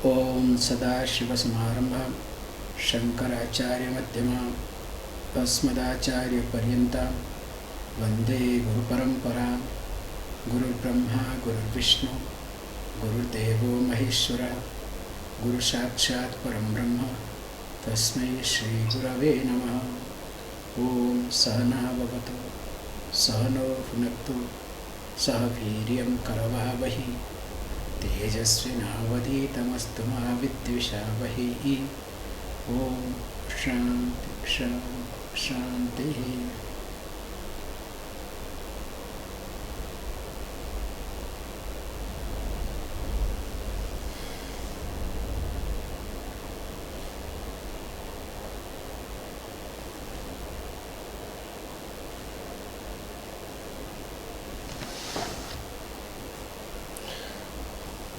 Om Sada Shiva Samhita Shankaracharya Madhyama Asmadacharya Paryanta Vande Guru Parampara Guru Brahma Guru Vishnu Guru Devo Maheshwara Guru Sakshat Param Brahma Tasmai Shri Gurave Namaha. Om Sahana Bhavatu Sahano Phunaktu Sahaviryam Karavavahi Tejasvinavaditamastu ma vidyushavaihi. Om Shanti Shanti Shanti.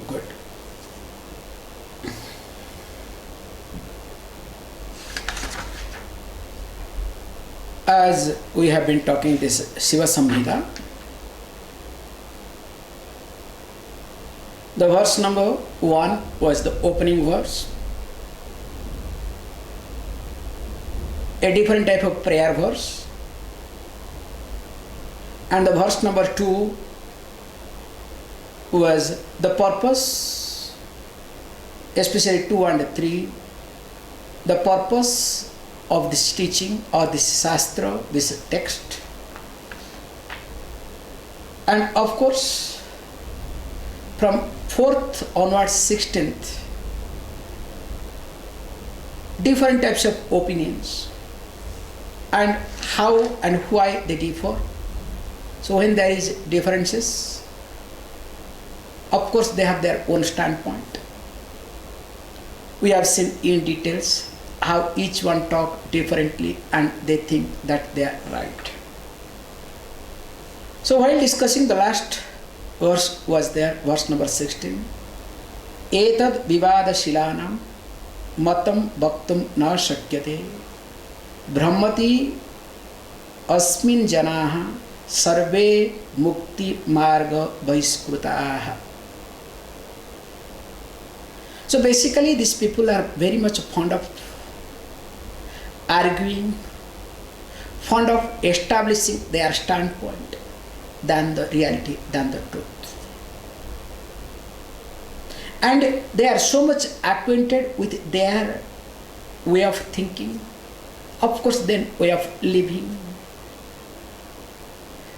Good. As we have been talking this Shiva Samhita, the verse number 1 was the opening verse, a different type of prayer verse, and the verse number 2 was the purpose, especially 2 and 3, the purpose of this teaching or this shastra, this text. And of course, from 4th onwards 16th, different types of opinions and how and why they differ. So when there is differences, of course they have their own standpoint. We have seen in details how each one talk differently and they think that they are right. So while discussing the last verse was there, verse number 16, Etad vivada shilanam matam bhaktum na shakyate brahmati asmin janaha sarve mukti marga bhaiskrutaha. So basically these people are very much fond of arguing, fond of establishing their standpoint than the reality, than the truth. And they are so much acquainted with their way of thinking, of course then way of living.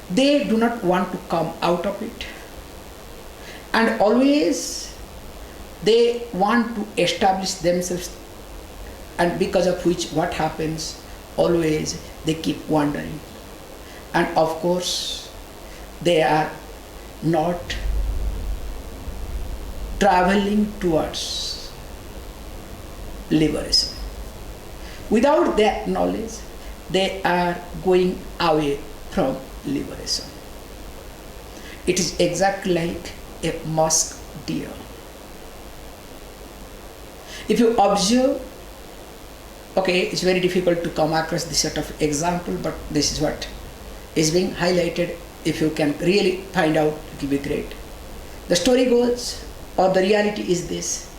They do not want to come out of it. And always they want to establish themselves, and because of which what happens, always they keep wandering. And of course they are not traveling towards liberation. Without their knowledge, they are going away from liberation. It is exactly like a musk deer. If you observe, okay, it's very difficult to come across this sort of example, but this is what is being highlighted. If you can really find out, it will be great. The story goes, or the reality is this: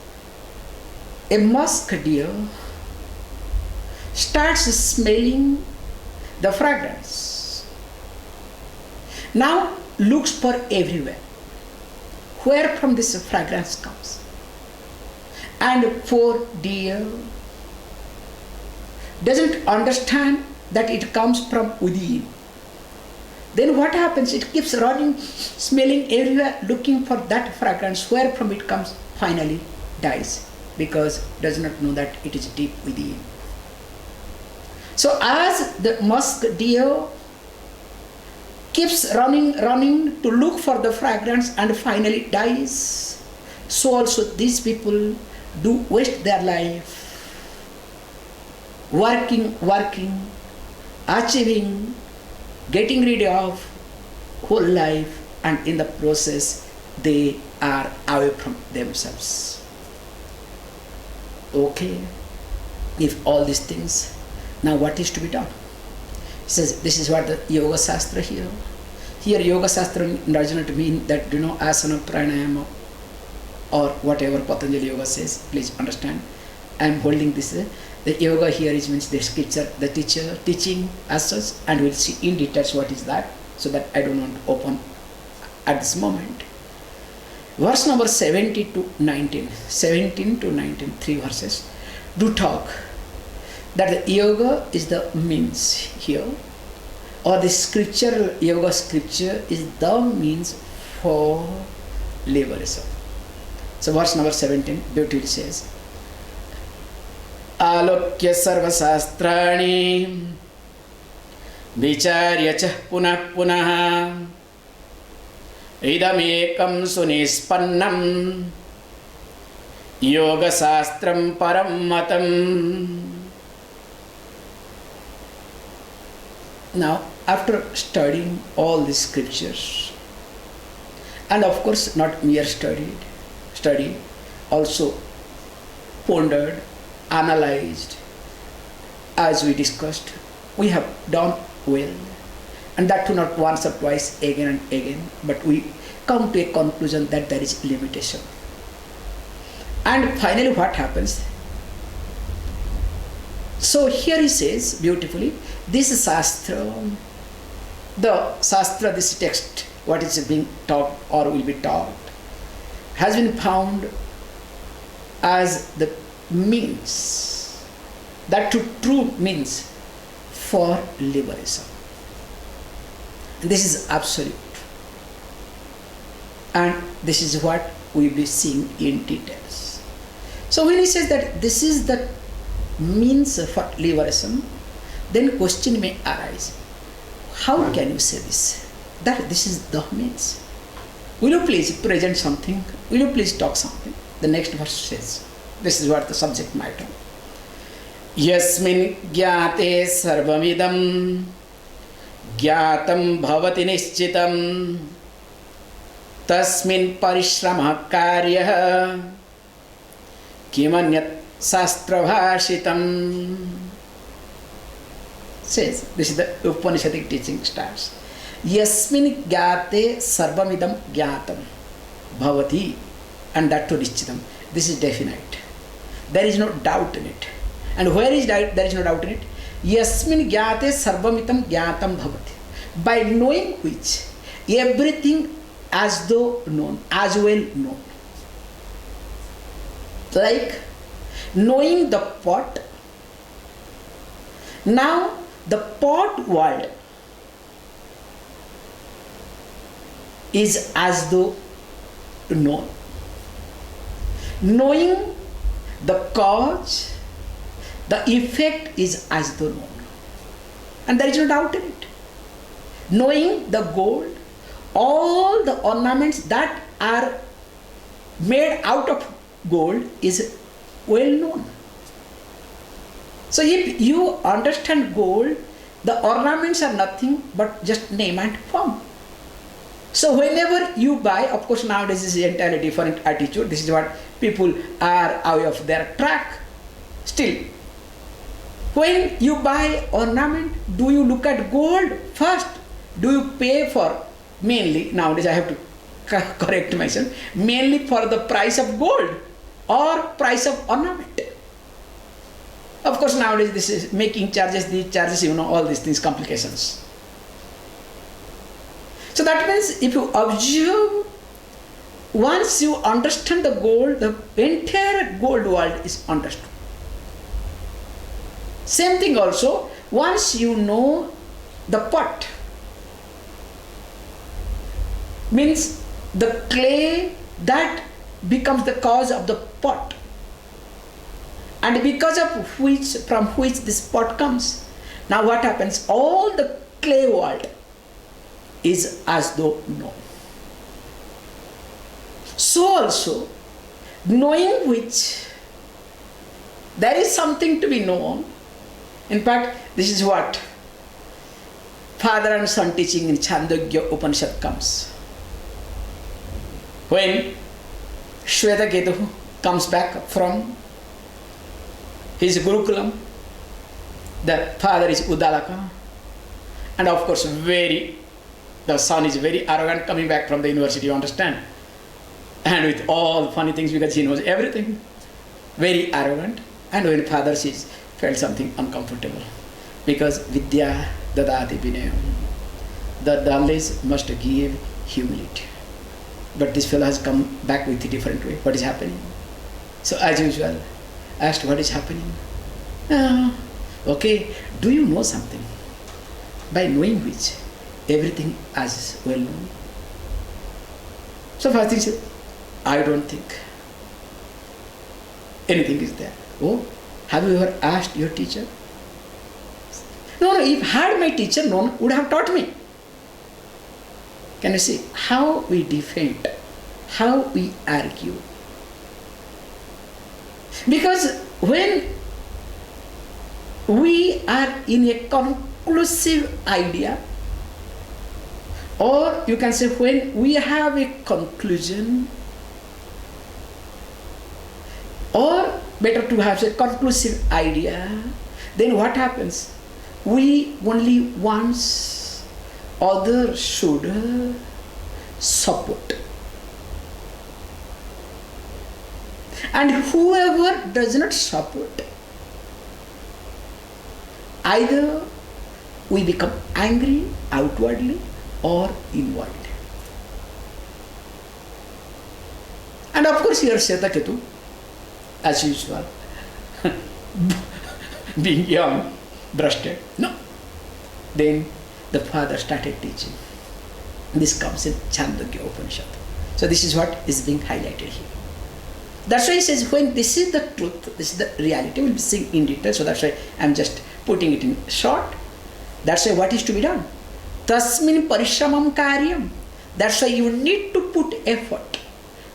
a musk deer starts smelling the fragrance. Now looks for everywhere where from this fragrance comes. And poor deer doesn't understand that it comes from within. Then what happens? It keeps running, smelling everywhere, looking for that fragrance, where from it comes, finally dies, because does not know that it is deep within. So as the musk deer keeps running to look for the fragrance and finally dies, so also these people do waste their life working, achieving, getting rid of whole life, and in the process they are away from themselves. Okay, if all these things, now what is to be done? He says this is what the Yoga Shastra here. Here Yoga Shastra does not mean that asana, pranayama, or whatever Patanjali Yoga says, please understand. I am holding this. The yoga here is means the scripture, the teacher teaching as such, and we'll see in details what is that, so that I don't want to open at this moment. Verse number 17 to 19, 3 verses, do talk that the yoga is the means here, or the scriptural yoga scripture is the means for liberation. So verse number 17 beautifully says, Alokya sarva sastrani vicharya cha punah punah idamekam sunispannam yoga sastram param matam. Now, after studying all these scriptures, and of course not mere study, also pondered, analyzed, as we discussed, we have done well, and that too not once or twice, again and again, but we come to a conclusion that there is limitation. And finally what happens? So here he says beautifully, this Shastra, this text, what is being taught or will be taught, has been found as the means, that true means for liberation. This is absolute. And this is what we will be seeing in details. So when he says that this is the means for liberation, then question may arise. How can you say this? That this is the means. Will you please present something? Will you please talk something? The next verse says, this is what the subject matter. Yasmin gyate sarvamidam gyatam bhavati nischitam tasmin parishrama karyah kimanyat Sastravashitam. Says, this is the Upanishadic teaching starts. Yasmin gyate sarvamidam gyatam bhavati, and that to nischidam. This is definite. There is no doubt in it. And where is doubt? There is no doubt in it. Yasmin gyate sarvamidam gyatam bhavati. By knowing which everything as though known, as well known. Like knowing the pot. Now the pot world is as though known. Knowing the cause, the effect is as though known. And there is no doubt in it. Knowing the gold, all the ornaments that are made out of gold is well known. So if you understand gold, the ornaments are nothing but just name and form. So whenever you buy, of course nowadays this is entirely different attitude. This is what people are away of their track. Still, when you buy ornament, do you look at gold first? Do you pay for, mainly, nowadays I have to correct myself, mainly for the price of gold or price of ornament? Of course nowadays this is making charges, these charges, all these things, complications. So that means if you observe, once you understand the gold, the entire gold world is understood. Same thing also, once you know the pot, means the clay that becomes the cause of the pot, and because of which, from which this pot comes. Now what happens? All the clay world is as though known. So also, knowing which there is something to be known. In fact, this is what father and son teaching in Chandogya Upanishad comes. When Shvetaketu comes back from his Gurukulam, the father is Udalaka, and of course the son is very arrogant coming back from the university, you understand. and with all funny things because he knows everything. Very arrogant. And when father sees, felt something uncomfortable. Because vidya dadati vinayam. The knowledge must give humility. But this fellow has come back with a different way. What is happening? So as usual, asked what is happening. Okay, do you know something? By knowing which, everything is well known. So first he said, I don't think anything is there. Oh, have you ever asked your teacher? No, if had my teacher known, would have taught me. Can you see how we defend, how we argue? Because when we are in a conclusive idea, or you can say when we have a conclusion, or better to have a conclusive idea, then what happens? We only once others should support. And whoever does not support, either we become angry outwardly or inwardly. And of course here Shetaketu, as usual, being young, brushed. No. Then the father started teaching. This comes in Chandogya Upanishad. So this is what is being highlighted here. That's why he says when this is the truth, this is the reality, we'll be seeing in detail. So that's why I'm just putting it in short. That's why what is to be done? Tasmin parishramam karyam. That's why you need to put effort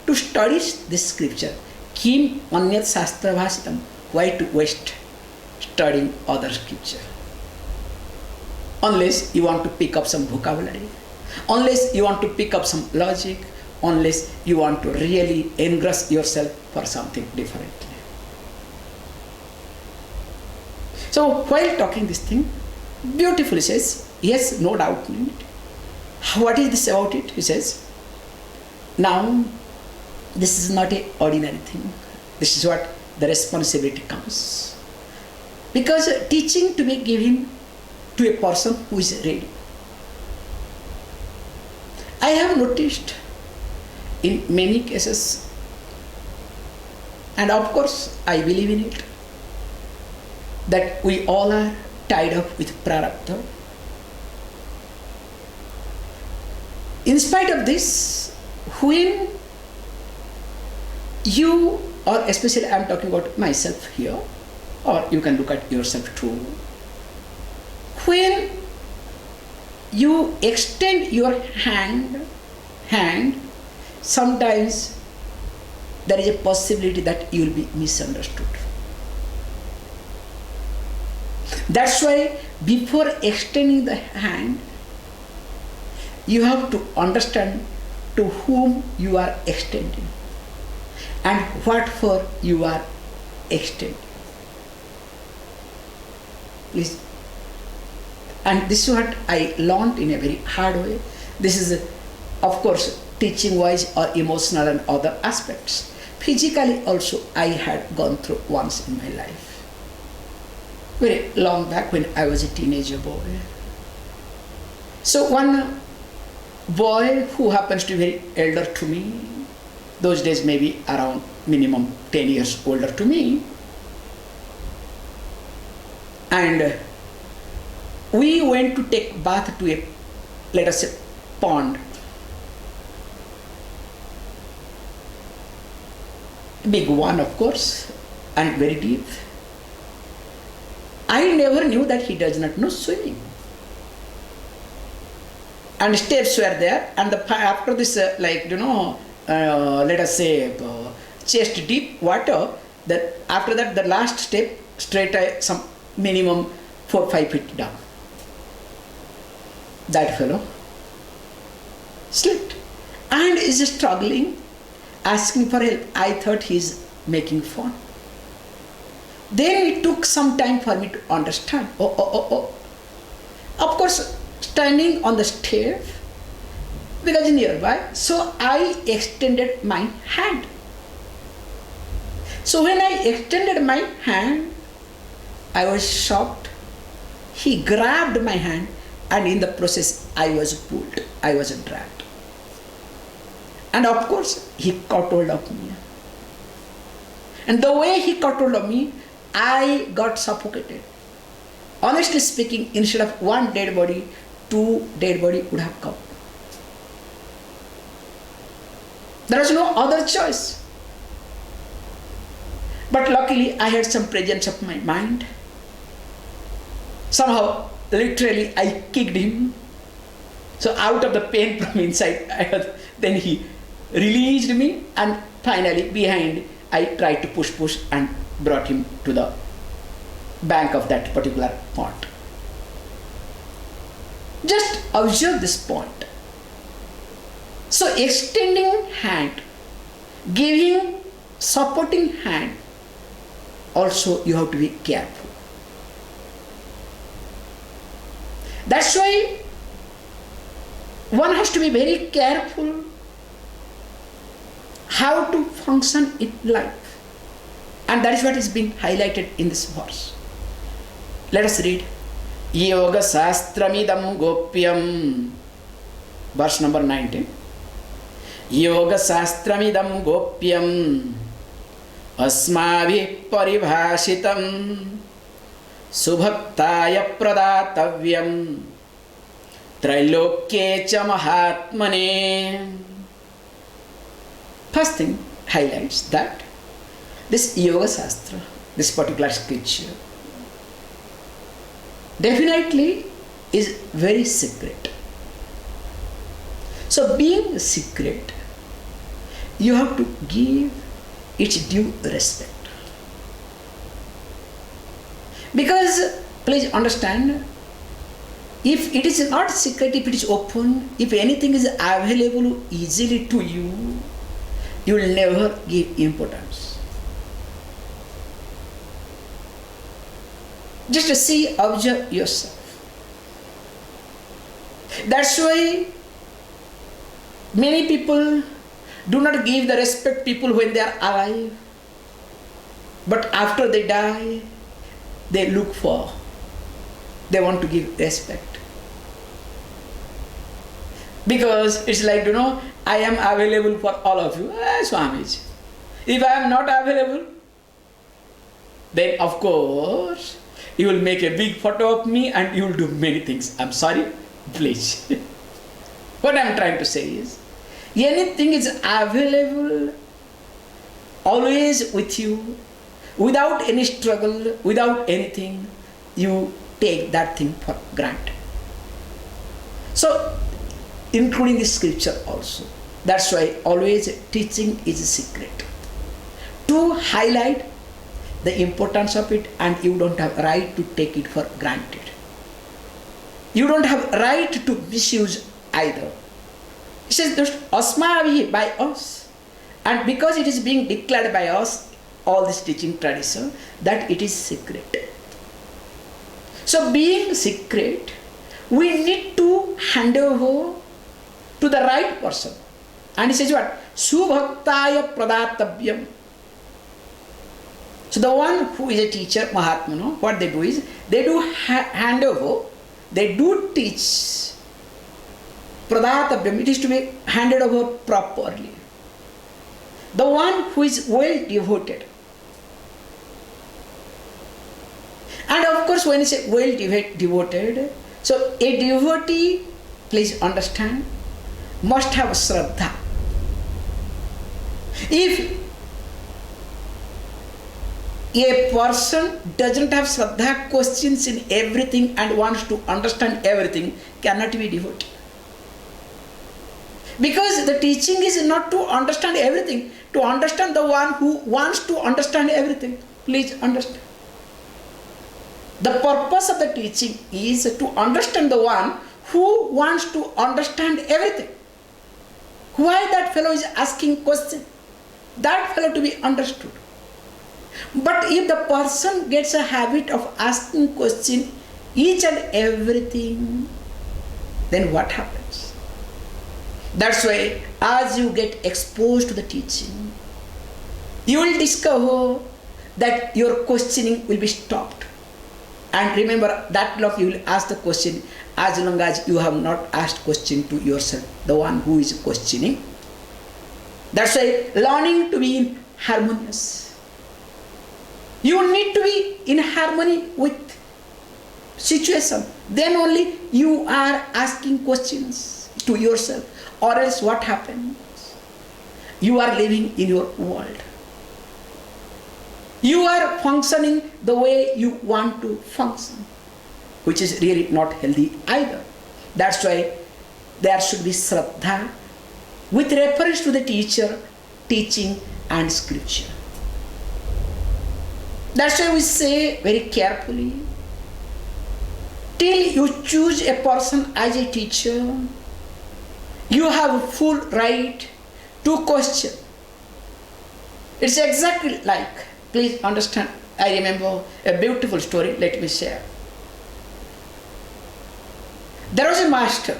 to study this scripture. Kim anyat sastra bhasitam. Why to waste studying other scripture? Unless you want to pick up some vocabulary, unless you want to pick up some logic, unless you want to really engross yourself for something different. So while talking this thing, beautifully says, yes, no doubt in it. What is this about it? He says, now this is not an ordinary thing. This is what the responsibility comes. Because teaching to be given to a person who is ready. I have noticed in many cases, and of course I believe in it, that we all are tied up with prarabdha. In spite of this, when you, or especially I am talking about myself here, or you can look at yourself too, when you extend your hand, sometimes there is a possibility that you will be misunderstood. That's why before extending the hand, you have to understand to whom you are extending and what for you are extending. Please. And this is what I learned in a very hard way. This is, of course, teaching wise or emotional and other aspects. Physically also I had gone through once in my life. Very long back when I was a teenager boy. So one boy who happens to be very elder to me, those days maybe around minimum 10 years older to me, and we went to take bath to a, let us say, pond. Big one, of course, and very deep. I never knew that he does not know swimming. And steps were there, and after this, let us say, chest deep water, that after that, the last step, straight some minimum 4-5 feet down. That fellow slipped and is struggling, asking for help. I thought he's making fun. Then it took some time for me to understand. Of course, standing on the step, because nearby. So I extended my hand. So when I extended my hand, I was shocked. He grabbed my hand, and in the process I was pulled, I was dragged. And of course, he caught hold of me. And the way he caught hold of me, I got suffocated. Honestly speaking, instead of one dead body, two dead body would have come. There was no other choice. But luckily, I had some presence of my mind. Somehow, literally, I kicked him. So out of the pain from inside, then he released me, and finally, behind, I tried to push and brought him to the bank of that particular pond. Just observe this point. So extending hand, giving supporting hand, also you have to be careful. That's why one has to be very careful how to function in life. And that is what is being highlighted in this verse. Let us read. Yoga Sastramidam Gopyam. Verse number 19. Yoga Sastramidam Gopyam Asmavi Paribhashitam Subhaktaya Pradatavyam Trailokye cha Mahatmane. First thing highlights that this Yoga Shastra, this particular scripture, definitely is very secret. So being secret, you have to give its due respect. Because, please understand, if it is not secret, if it is open, if anything is available easily to you, you will never give importance. Just see, observe yourself. That's why many people do not give the respect people when they are alive, but after they die, they they want to give respect. Because it's like, I am available for all of you. Swamiji. If I am not available, then of course, you will make a big photo of me and you will do many things. I'm sorry, please. What I'm trying to say is, anything is available always with you, without any struggle, without anything, you take that thing for granted. So, including the scripture also. That's why always teaching is a secret. To highlight the importance of it, and you don't have right to take it for granted. You don't have right to misuse either. It says, Asmavihi, by us. And because it is being declared by us, all this teaching tradition, that it is secret. So being secret, we need to hand over to the right person. And he says what? Subhaktaya Pradatavyam. So the one who is a teacher, Mahatma, what they do is, they do hand over, they do teach. Pradatavyam, it is to be handed over properly. The one who is well devoted. And of course, when you say well devoted, so a devotee, please understand, must have Shraddha. If a person doesn't have Shraddha, questions in everything and wants to understand everything, cannot be devotee. Because the teaching is not to understand everything, to understand the one who wants to understand everything. Please understand. The purpose of the teaching is to understand the one who wants to understand everything. Why that fellow is asking question? That fellow to be understood. But if the person gets a habit of asking question each and everything, then what happens? That's why as you get exposed to the teaching, you will discover that your questioning will be stopped. And remember, that long you will ask the question as long as you have not asked question to yourself, the one who is questioning. That's why learning to be harmonious. You need to be in harmony with situation. Then only you are asking questions to yourself. Or else what happens? You are living in your world. You are functioning the way you want to function, which is really not healthy either. That's why there should be Shraddha with reference to the teacher, teaching and scripture. That's why we say very carefully, till you choose a person as a teacher, you have full right to question. It's exactly like, please understand, I remember a beautiful story, let me share. There was a master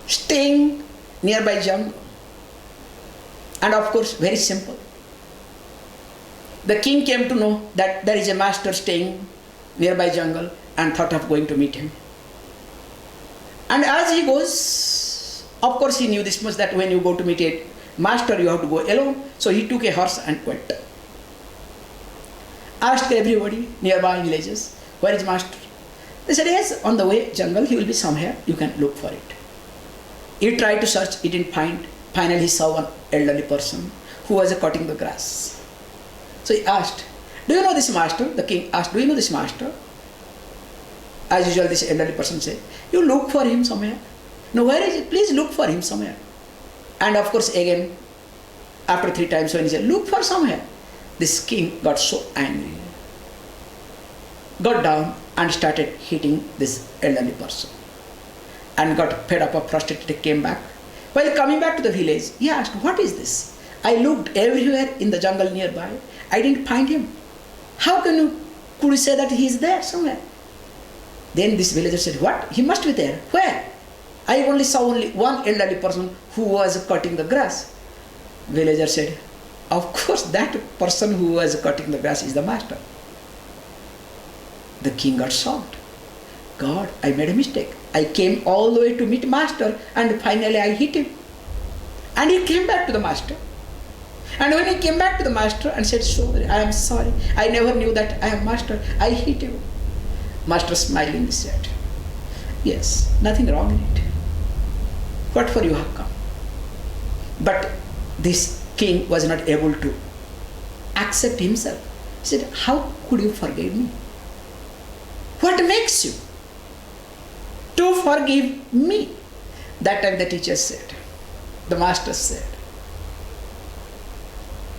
staying nearby jungle. And of course, very simple. The king came to know that there is a master staying nearby jungle and thought of going to meet him. And as he goes, of course he knew this much, that when you go to meet a master, you have to go alone. So he took a horse and went. Asked everybody, nearby villages, where is master? They said, yes, on the way, jungle, he will be somewhere, you can look for it. He tried to search, he didn't find. Finally he saw one elderly person who was cutting the grass. So he asked, do you know this master? The king asked, do you know this master? As usual, this elderly person said, you look for him somewhere. No, where is it? Please look for him somewhere. And of course again, after 3 times when he said, look for somewhere, this king got so angry, got down and started hitting this elderly person. And got fed up or frustrated, came back. While coming back to the village, he asked, what is this? I looked everywhere in the jungle nearby. I didn't find him. How could you say that he is there somewhere? Then this villager said, what? He must be there. Where? I only saw only one elderly person who was cutting the grass. Villager said, of course that person who was cutting the grass is the master. The king got shocked. God, I made a mistake. I came all the way to meet master and finally I hit him. And he came back to the master. And when he came back to the master and said, sorry, I am sorry. I never knew that I am master. I hit you. Master smilingly said, yes, nothing wrong in it. What for you have come? But this king was not able to accept himself. He said, how could you forgive me? What makes you to forgive me? That time the teacher said, the master said,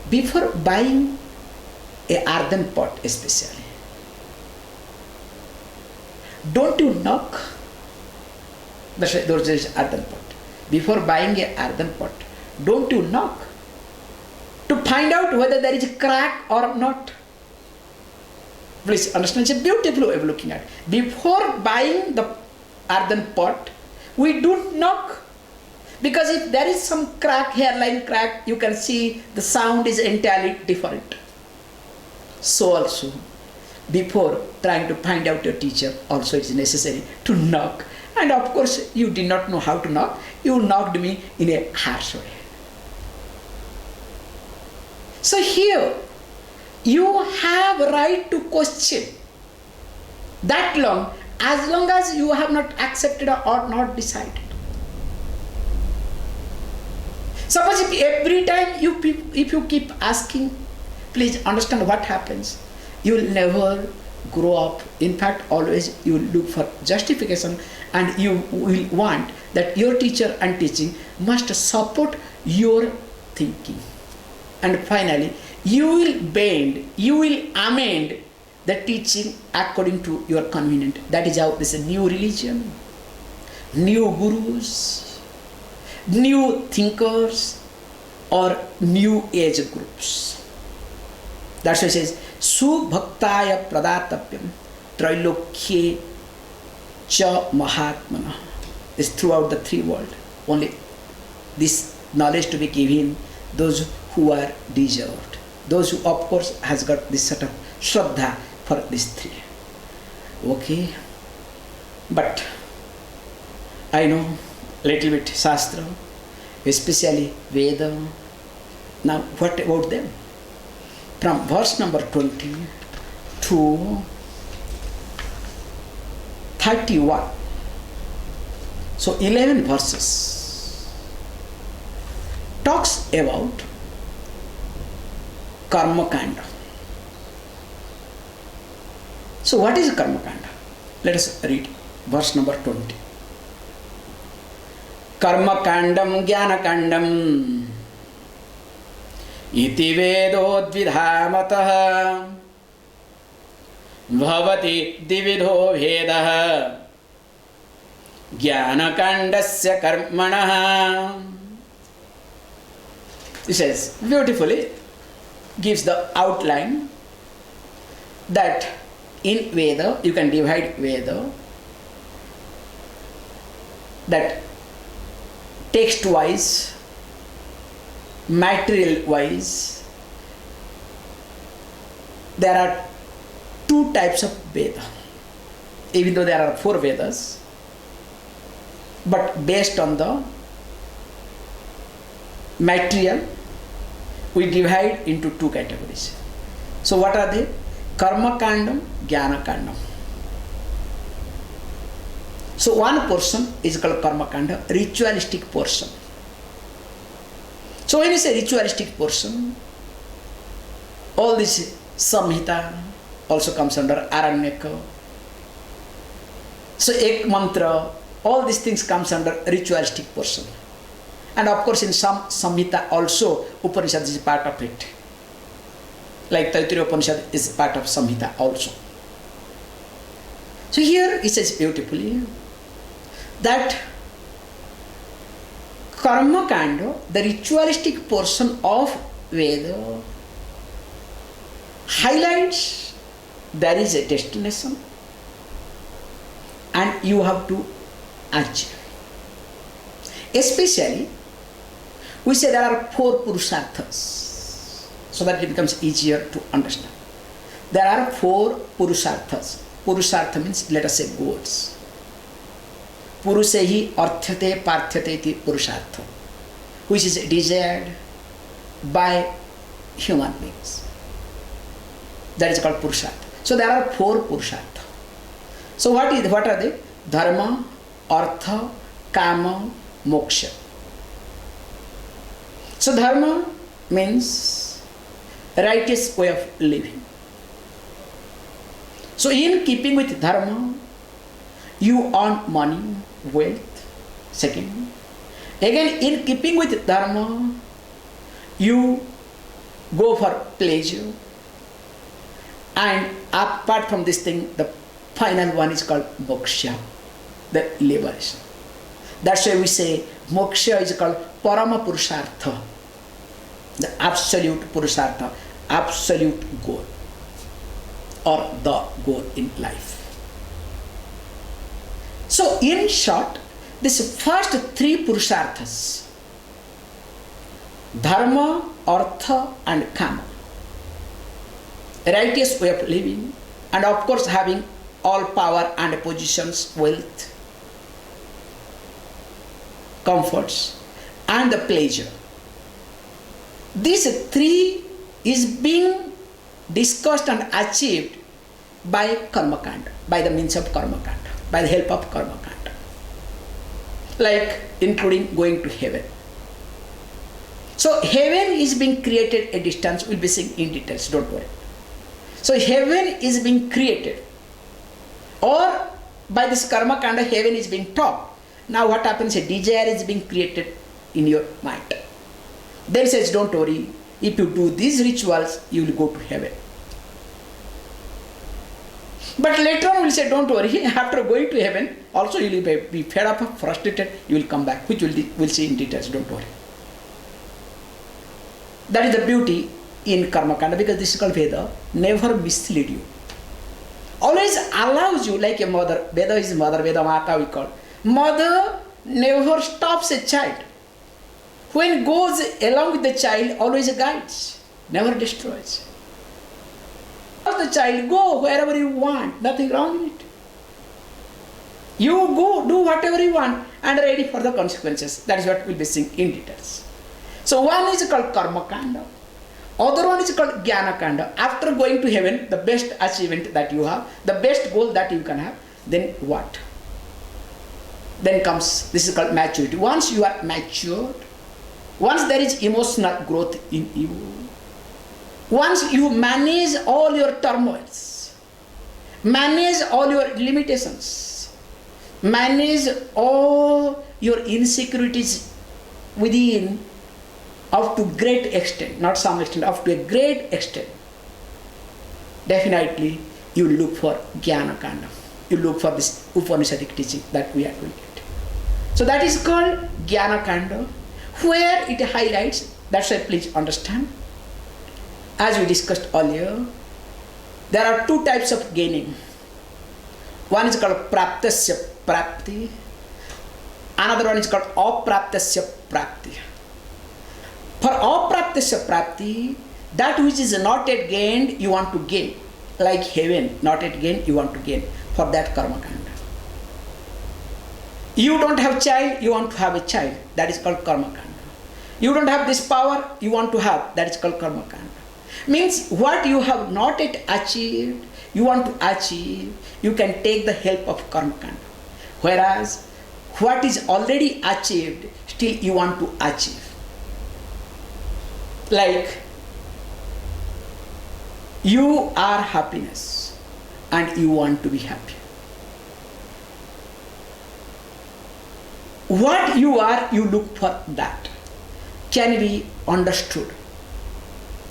before buying a earthen pot especially, don't you knock? Those is earthen pot. Before buying a earthen pot, don't you knock to find out whether there is a crack or not? Please understand, it's a beautiful way of looking at it. Before buying the earthen pot, we don't knock. Because if there is some crack, hairline crack, you can see the sound is entirely different. So also, before trying to find out your teacher, also it is necessary to knock. And of course, you did not know how to knock. You knocked me in a harsh way. So here, you have a right to question that long as you have not accepted or not decided. Suppose if every time if you keep asking, please understand what happens. You will never grow up. In fact, always you will look for justification and you will want that your teacher and teaching must support your thinking. And finally, you will bend, you will amend the teaching according to your convenience. That is how this is a new religion, new gurus, new thinkers, or new age groups. That's why it says, Subhaktaya pradatapyam trailokye cha mahatmana. It's throughout the 3 worlds. only this knowledge to be given those who are deserved. Those who of course has got this sort of shraddha for these three. Okay. But I know little bit Shastra, especially Veda. Now what about them? From verse number 20 to 31. So 11 verses talks about karma kanda. So what is karma kanda? Let us read verse number 20. Karma kandam jnana kandam iti vedodvidhamatah bhavati dividho vedah jnana kandasya karmanah. He says beautifully, gives the outline that in Veda, you can divide Veda that text wise, material wise. There are two types of Veda, even though there are 4 Vedas, but based on the material, we divide into 2 categories. So what are they? Karma kandam, jnana kandam. So one portion is called karma kanda, ritualistic portion. So when you say ritualistic portion, all this Samhita also comes under Aranyaka. So ek mantra, all these things comes under ritualistic portion. And of course in some Samhita also Upanishad is part of it. Like Taittiriya Upanishad is part of Samhita also. So here it says beautifully that karma kanda, the ritualistic portion of Veda, highlights there is a destination and you have to achieve. Especially, we say there are 4 purusharthas, so that it becomes easier to understand. There are 4 purusharthas. Purushartha means, let us say, goals. Purusehi arthyate parthyate iti purushartha, which is desired by human beings. That is called purushartha. So there are 4 purushartha. So what are they? Dharma, artha, kama, moksha. So dharma means righteous way of living. So in keeping with dharma, you earn money, wealth. Second, again in keeping with dharma, you go for pleasure. And apart from this thing, the final one is called moksha, the liberation. That's why we say moksha is called parama purushartha, the absolute purushartha, absolute goal, or the goal in life. So in short, this first 3 purusharthas, dharma, artha and kama, righteous way of living, and of course having all power and positions, wealth, comforts, and the pleasure. These 3 is being discussed and achieved by karma kanda, by the means of karma kanda, by the help of karma kanda, like including going to heaven. So heaven is being created a distance, we'll be seeing in details, don't worry. So heaven is being created, or by this karma kanda heaven is being taught. Now what happens, a desire is being created in your mind. Then says, don't worry, if you do these rituals, you will go to heaven. But later on we'll say, don't worry, after going to heaven, also you will be fed up, frustrated, you will come back, which we'll see in details, don't worry. That is the beauty in karma kanda, because this is called Veda, never mislead you. Always allows you, like a mother, Veda is mother, Veda Mata we call. Mother never stops a child. When goes along with the child, always guides, never destroys. Let the child go wherever you want, nothing wrong in it. You go, do whatever you want and ready for the consequences. That is what we'll be seeing in details. So one is called karma kanda, other one is called jnana kanda. After going to heaven, the best achievement that you have, the best goal that you can have, then what? Then comes, this is called maturity. Once you are matured, once there is emotional growth in you, once you manage all your turmoils, manage all your limitations, manage all your insecurities within up to great extent, not some extent, up to a great extent, definitely you look for jnana kanda. You look for this Upanishadic teaching that we are doing it. So that is called jnana kanda, where it highlights, that's why please understand, as we discussed earlier, there are two types of gaining. One is called praptasya prapti, another one is called apraptasya prapti. For apraptasya prapti, that which is not yet gained, you want to gain. Like heaven, not yet gained, you want to gain. For that karma kanda. You don't have child, you want to have a child. That is called karma kanda. You don't have this power, you want to have. That is called karma kanda. Means what you have not yet achieved, you want to achieve, you can take the help of karma kanda. Whereas what is already achieved, still you want to achieve. Like you are happiness and you want to be happy. What you are, you look for that. Can be understood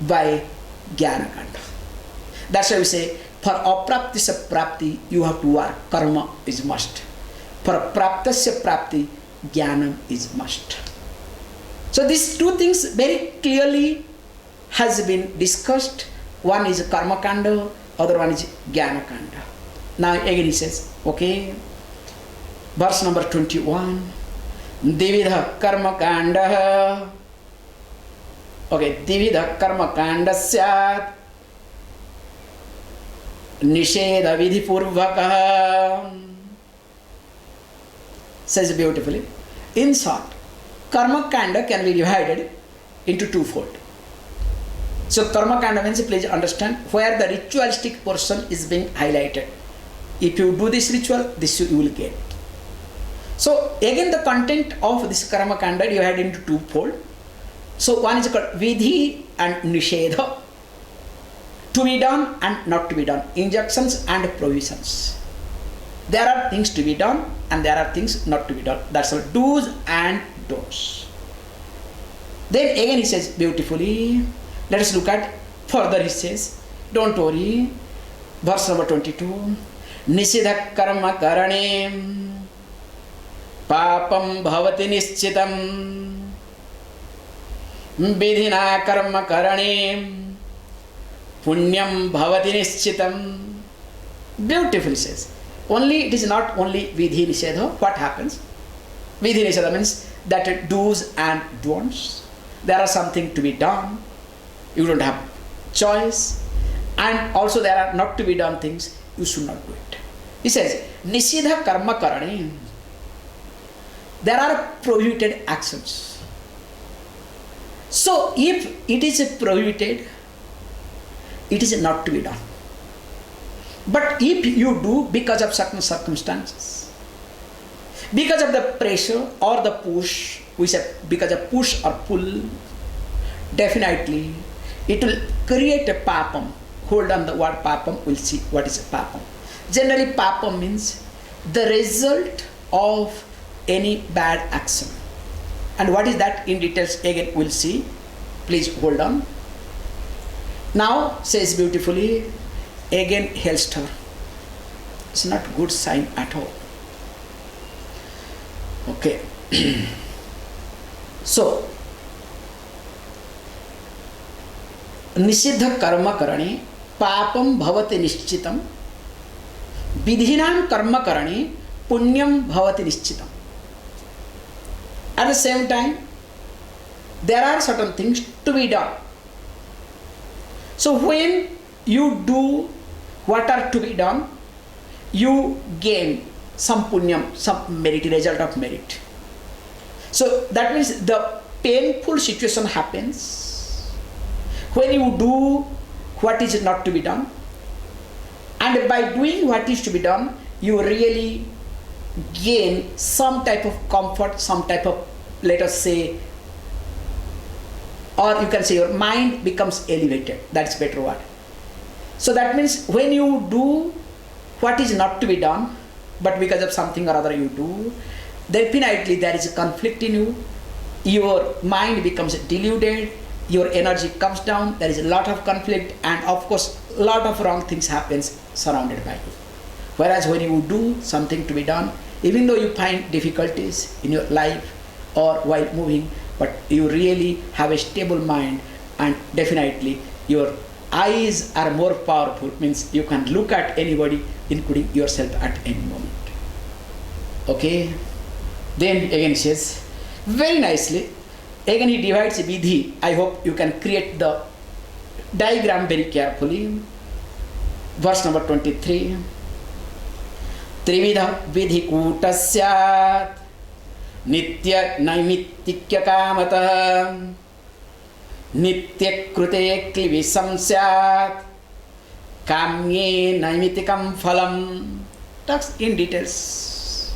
by jnana kanda. That's why we say, for apraptasya prapti, you have to work. Karma is must. For praptasya prapti, jnana is must. So these two things very clearly has been discussed. One is karma kanda, other one is jnana kanda. Now again he says, okay, verse number 21, dividha karma kanda. Okay, dividha karma kanda syat nisheda vidhi purvakaha. Says beautifully. In short, karma kanda can be divided into twofold. So karma kanda means, please understand, where the ritualistic portion is being highlighted. If you do this ritual, this you will get. So again the content of this karma kanda divided into twofold. So one is called vidhi and nishedha, to be done and not to be done, injunctions and provisions. There are things to be done and there are things not to be done. That's all, do's and don'ts. Then again he says beautifully, let us look at further. He says, don't worry, verse number 22, nisidha karma karane papam bhavati nischitam vidhina karma karane punyam bhavati nischitam. Beautifully says, only it is not only vidhi nishedha. What happens? Vidhi nishedha means that do's and don'ts. There are something to be done, you don't have choice, and also there are not to be done things, you should not do it. He says, nisidha karma karane. There are prohibited actions. So if it is prohibited, it is not to be done. But if you do because of certain circumstances, because of the pressure or the push, we say because of push or pull, definitely it will create a papam. Hold on the word papam, we'll see what is a papam. Generally papam means the result of any bad action. And what is that in details again we'll see. Please hold on. Now says beautifully, again hailstorm. It's not good sign at all. Okay. So निषिद्ध कर्म करणे पापम भवति निश्चितम विधिनां कर्म करणे पुण्यम भवति निश्चितम. At the same time, there are certain things to be done. So when you do what are to be done, you gain some punyam, some merit, result of merit. So that means the painful situation happens when you do what is not to be done, and by doing what is to be done, you really gain some type of comfort, some type of, let us say, or you can say your mind becomes elevated. That's better word. So that means when you do what is not to be done, but because of something or other you do, definitely there is a conflict in you. Your mind becomes deluded, your energy comes down, there is a lot of conflict, and of course a lot of wrong things happens surrounded by you. Whereas when you do something to be done, even though you find difficulties in your life or while moving, but you really have a stable mind, and definitely your eyes are more powerful, means you can look at anybody, including yourself, at any moment. Okay? Then again he says, very nicely, again he divides vidhi. I hope you can create the diagram very carefully. Verse number 23. Trividha vidhi kutasyat nitya naimittikya kamata nitya krute klivisam syat kamye naimittikam phalam. Talks in details.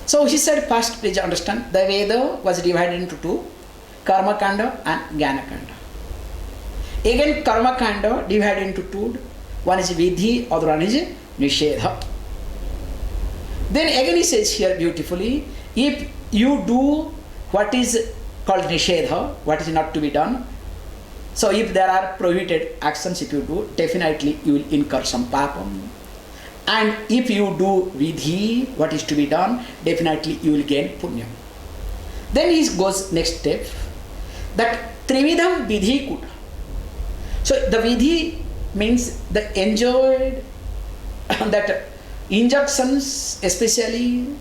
So he said, first please understand, the Veda was divided into two, Karma Kanda and Jnana Kanda. Again Karma Kanda divided into two, one is Vidhi, other one is Nishedha. Then again he says here beautifully, if you do what is called Nishedha, what is not to be done, so if there are prohibited actions, if you do, definitely you will incur some papam. And if you do vidhi, what is to be done, definitely you will gain punyam. Then he goes next step, that trividham vidhi kuta. So the vidhi means the enjoyed, that injunctions especially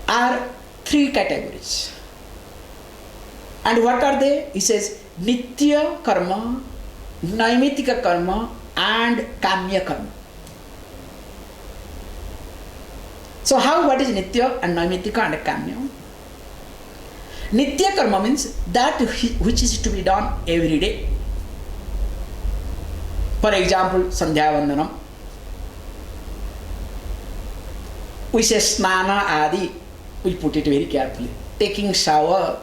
are three categories. And what are they? He says nitya karma, naimitika karma, and kamya karma. So how, what is nitya and naimitika and kamya? Nitya karma means that which is to be done every day. For example, Sandhya Vandanam. We say snana adi, we put it very carefully. Taking shower,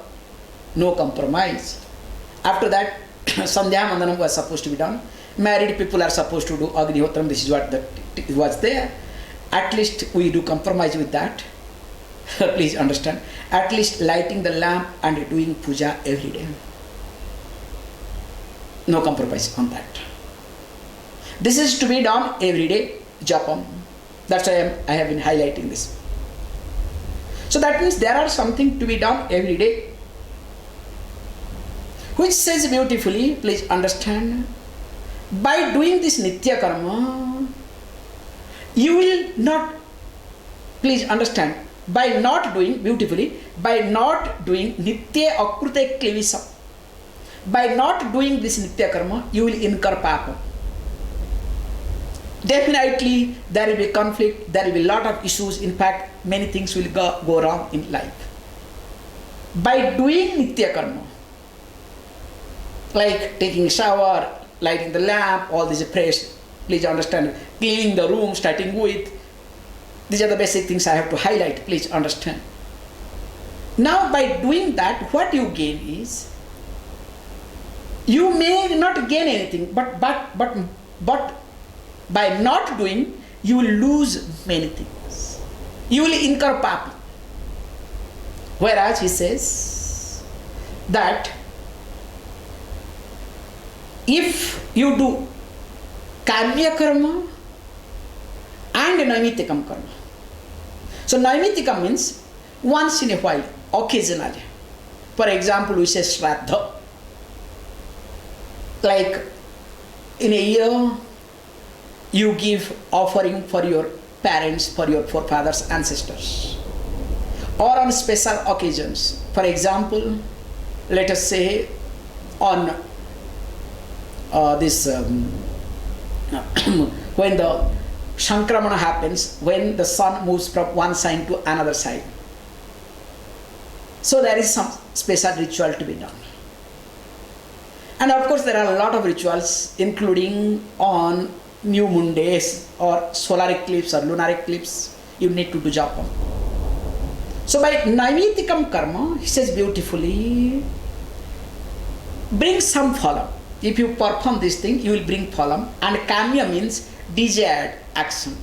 no compromise. After that, Sandhya Vandanam was supposed to be done. Married people are supposed to do Agnihotram, this is what was there. At least we do compromise with that. Please understand. At least lighting the lamp and doing puja every day. No compromise on that. This is to be done every day, japam. That's why I have been highlighting this. So that means there are something to be done every day. Which says beautifully, please understand, by doing this nitya karma, you will not, please understand, by not doing, beautifully, by not doing nitya akrute klivisa, by not doing this nitya karma, you will incur papa. Definitely there will be conflict, there will be a lot of issues, in fact many things will go wrong in life. By doing nitya karma, like taking a shower, lighting the lamp, all these prayers, please understand, cleaning the room, starting with, these are the basic things I have to highlight, please understand. Now by doing that, what you gain is, you may not gain anything, but by not doing, you will lose many things. You will incur papi. Whereas he says that if you do kamya karma and naimitikam karma. So naimitikam means once in a while, occasionally. For example, we say shraddha. Like in a year, you give offering for your parents, for your forefathers, ancestors. or on special occasions. For example, let us say on when the Shankramana happens, when the sun moves from one side to another side. So there is some special ritual to be done. And of course there are a lot of rituals, including on new moon days or solar eclipse or lunar eclipse, you need to do japa. So by Naimitikam karma, he says beautifully, bring some phalam. If you perform this thing, you will bring phalam. And kamya means desired action.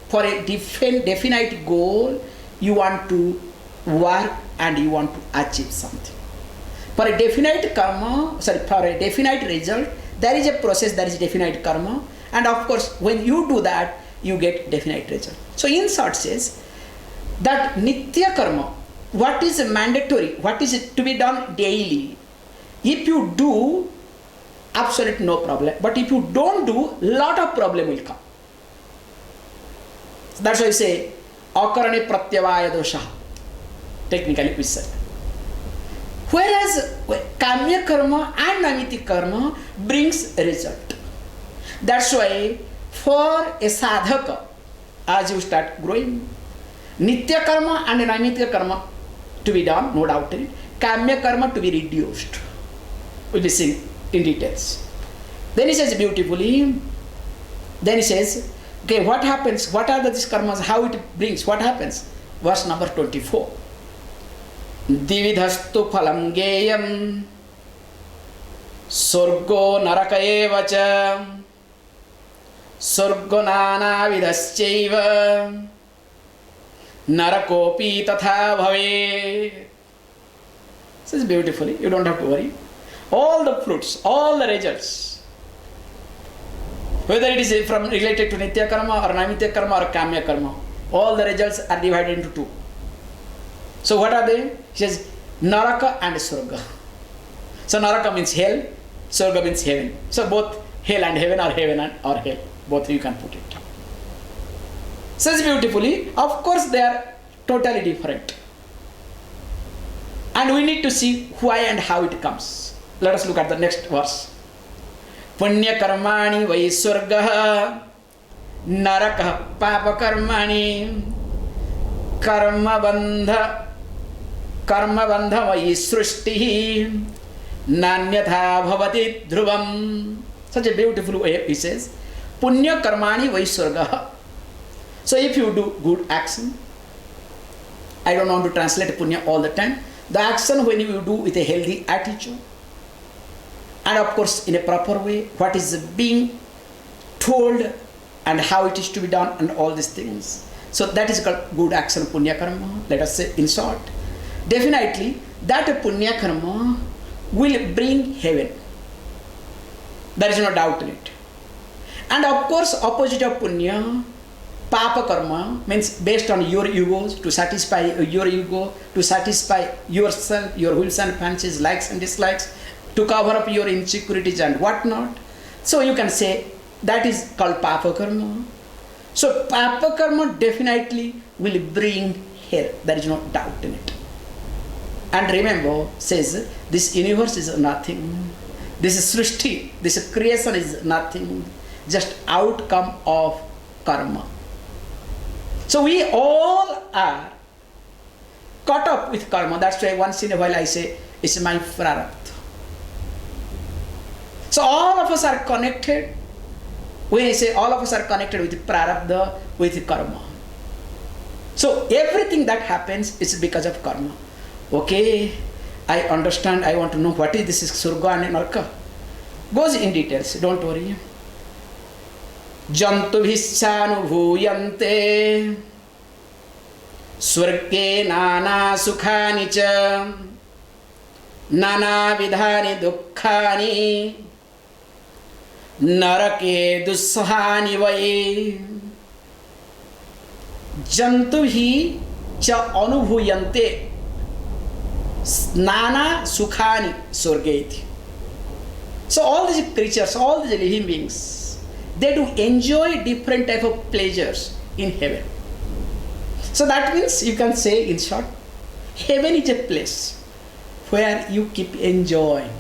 For a definite goal, you want to work and you want to achieve something. For a definite karma, for a definite result, there is a process, there is definite karma. And of course, when you do that, you get definite result. So in short says, that nitya karma, what is mandatory, what is to be done daily, if you do, absolute no problem. But if you don't do, lot of problem will come. So that's why I say, akarane pratyavaya dosha, technically we said. Whereas kamya karma and naimiti karma brings result. That's why for a sadhaka, as you start growing, nitya karma and naimitya karma to be done, no doubt in it. Kamya karma to be reduced. We'll be seeing in details. Then he says beautifully, then he says, okay, what happens? What are these karmas? How it brings? What happens? Verse number 24. Dividhastu phalam geyam surgo naraka evacha surgo nana vidhaschaiva narakopi tatha bhave. This is beautifully, you don't have to worry. All the fruits, all the results, whether it is from related to nitya karma or naimitya karma or kamya karma, all the results are divided into two. So what are they? He says naraka and surga. So naraka means hell, surga means heaven. So both hell and heaven or heaven or hell, both you can put it. Says beautifully, of course they are totally different. And we need to see why and how it comes. Let us look at the next verse. Punya karmani vai surgaha naraka papa karmani karma bandha vai srushti nanyatha bhavati dhruvam. Such a beautiful way he says. Punya karmani vai surgaha. So if you do good action, I don't want to translate punya all the time. The action when you do with a healthy attitude, and of course in a proper way, what is being told and how it is to be done and all these things. So that is called good action, punya karma. Let us say in short, definitely that punya karma will bring heaven. There is no doubt in it. And of course opposite of punya, papa karma, means based on your egos, to satisfy your ego, to satisfy yourself, your whims and fancies, likes and dislikes, to cover up your insecurities and whatnot. So you can say that is called papa karma. So papa karma definitely will bring hell. There is no doubt in it. And remember, says this universe is nothing. This srishti, this creation is nothing. Just outcome of karma. So we all are caught up with karma. That's why once in a while I say, it's my prarabdha. So all of us are connected. When I say all of us are connected with prarabdha, with karma. So everything that happens is because of karma. Okay, I understand, I want to know what is this surga and naraka. Goes in details, don't worry. Jantubhischanubhuyante Swarge nana sukhani cha nana vidhani dukkhani narake dussahani vai Jantubhi cha anubhuyante nana sukhani swargeti. So all these creatures, all these living beings, they do enjoy different type of pleasures in heaven. So that means you can say in short, Heaven is a place where you keep enjoying.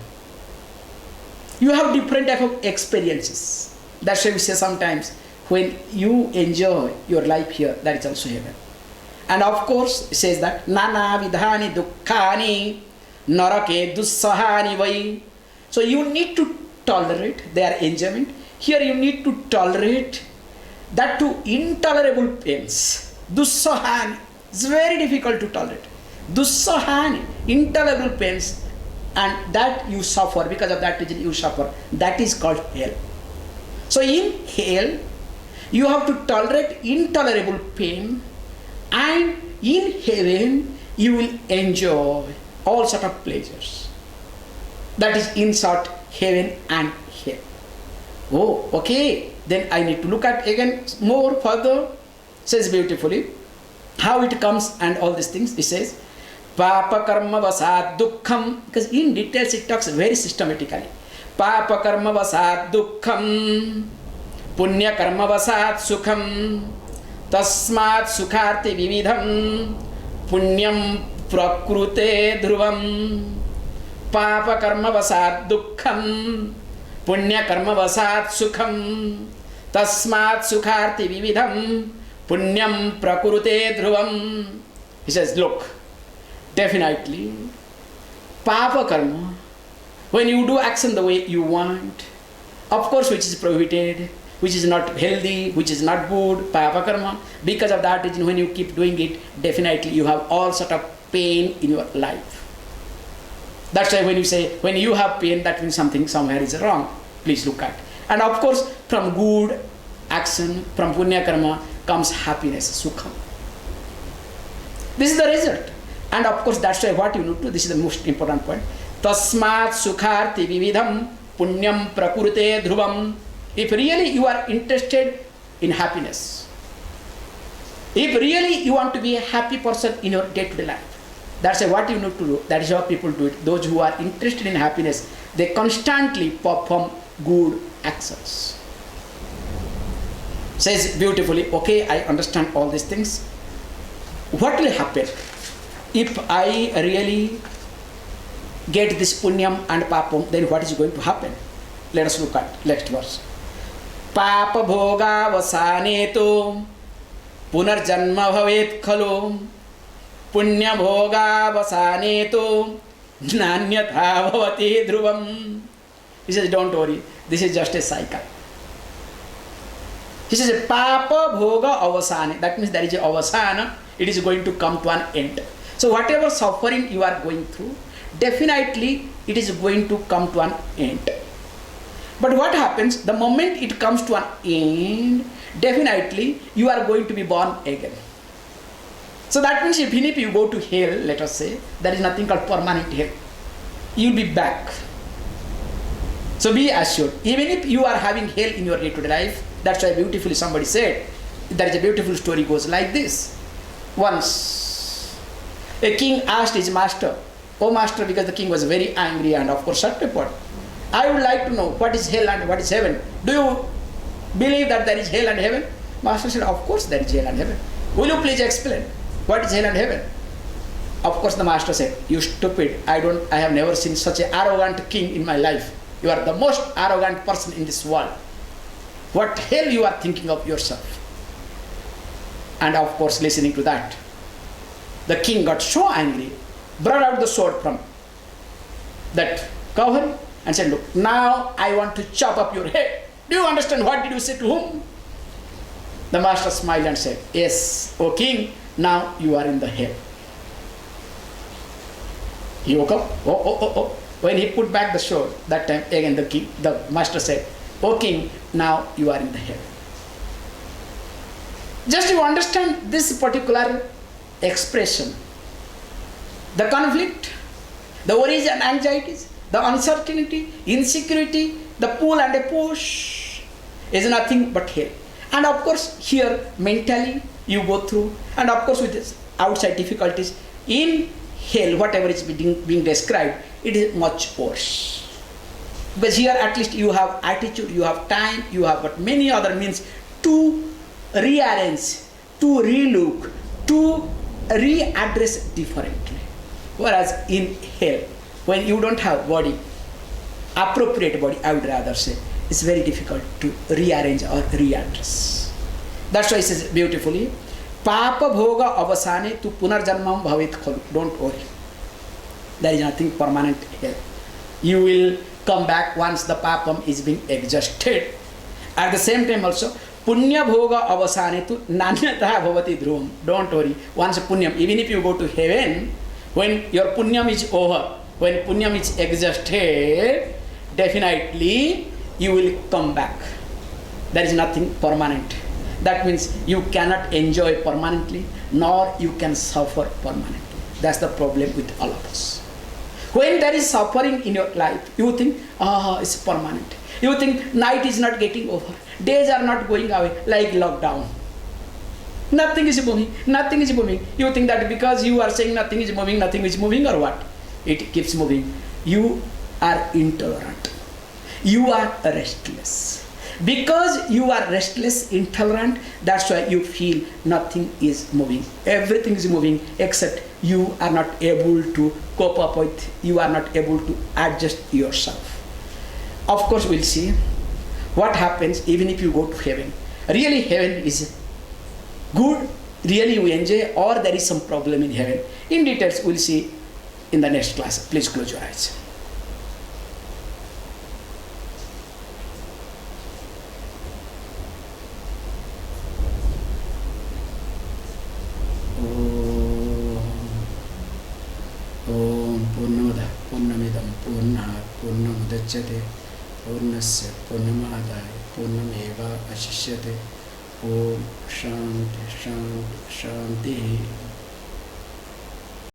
You have different type of experiences. That's why we say sometimes when you enjoy your life here, that is also heaven. And of course, it says that Nana vidhani dukkhani narake dussahani vai. So you need to tolerate their enjoyment. Here you need to tolerate that to intolerable pains. Dussahani. It's very difficult to tolerate. Dussahani, intolerable pains, and that you suffer, because of that reason you suffer. That is called hell. So in hell, you have to tolerate intolerable pain, and in heaven, you will enjoy all sort of pleasures. That is in short, heaven and hell. Oh, okay. Then I need to look at again more further. Says beautifully how it comes and all these things. It says, Papa karma vasad dukkham, because in details it talks very systematically. Papa karma vasad dukkham, punya karma vasad sukham, tasmat sukharti vividham, punyam prakrute dhruvam. Papa karma vasad dukkham, punya karma vasad sukham, tasmat sukharti vividham, punyam prakrute dhruvam. He says, look, definitely, papa karma, when you do action the way you want, of course which is prohibited, which is not healthy, which is not good, papa karma, because of that reason when you keep doing it, definitely you have all sort of pain in your life. That's why when you say, when you have pain, that means something somewhere is wrong. Please look at. And of course, from good action, from punya karma, comes happiness, sukha. This is the result. And of course, that's why what you need to, this is the most important point. Tasmat sukharti vividham punyam prakrute dhruvam. If really you are interested in happiness, if really you want to be a happy person in your day-to-day life, that's what you need to do. That is how people do it. Those who are interested in happiness, they constantly perform good actions. Says beautifully, okay, I understand all these things. What will happen if I really get this punyam and papam? Then what is going to happen? Let us look at next verse. Papa bhoga vasaneto punarjanma bhavet khalo punya bhoga vasaneto nanyatha bhavati dhruvam. He says, don't worry, this is just a cycle. He says, Papa bhoga avasane. That means there is a avasana. It is going to come to an end. So whatever suffering you are going through, definitely it is going to come to an end. But what happens, the moment it comes to an end, definitely you are going to be born again. So that means even if you go to hell, let us say, there is nothing called permanent hell. You will be back. So be assured, even if you are having hell in your day-to-day life, that's why beautifully somebody said, there is a beautiful story goes like this. Once, a king asked his master, "Oh master," because the king was very angry and of course short-tempered, "I would like to know what is hell and what is heaven. Do you believe that there is hell and heaven?" Master said, "Of course there is hell and heaven. Will you please explain what is hell and heaven?" Of course the master said, "You stupid, I have never seen such an arrogant king in my life. You are the most arrogant person in this world. What hell you are thinking of yourself?" And of course, listening to that, the king got so angry, brought out the sword from that cover and said, "Look, now I want to chop up your head. Do you understand what did you say to whom?" The master smiled and said, "Yes, O king, now you are in the hell." He woke up. Oh. When he put back the sword, that time again the master said, "O king, now you are in the hell." Just to understand this particular expression, the conflict, the worries and anxieties, the uncertainty, insecurity, the pull and a push is nothing but hell. And of course here mentally you go through, and of course with this outside difficulties, in hell whatever is being described, it is much worse. Because here at least you have attitude, you have time, you have but many other means to rearrange, to relook, to readdress differently. Whereas in hell, when you don't have body, appropriate body, I would rather say, it's very difficult to rearrange or readdress. That's why it says beautifully, Papa bhoga avasane tu punarjanmam bhavit khalu. Don't worry. There is nothing permanent here. You will come back once the papam is being exhausted. At the same time also, punya bhoga avasane tu nanyatah bhavati dhruvam. Don't worry. Once punyam, even if you go to heaven, when your punyam is over, when punyam is exhausted, definitely you will come back. There is nothing permanent. That means you cannot enjoy permanently, nor you can suffer permanently. That's the problem with all of us. When there is suffering in your life, you think, it's permanent. You think night is not getting over. Days are not going away, like lockdown. Nothing is moving, nothing is moving. You think that because you are saying nothing is moving or what? It keeps moving. You are intolerant. You are restless. Because you are restless, intolerant, that's why you feel nothing is moving. Everything is moving except you are not able to cope up with, you are not able to adjust yourself. Of course, we'll see what happens even if you go to heaven. Really, heaven is good, really we enjoy, or there is some problem in heaven. In details, we'll see in the next class. Please close your eyes. पूर्णमुदच्यते पूर्णस्य पूर्णमादाय पूर्णमेवावशिष्यते। ओम शांति शांति शांति।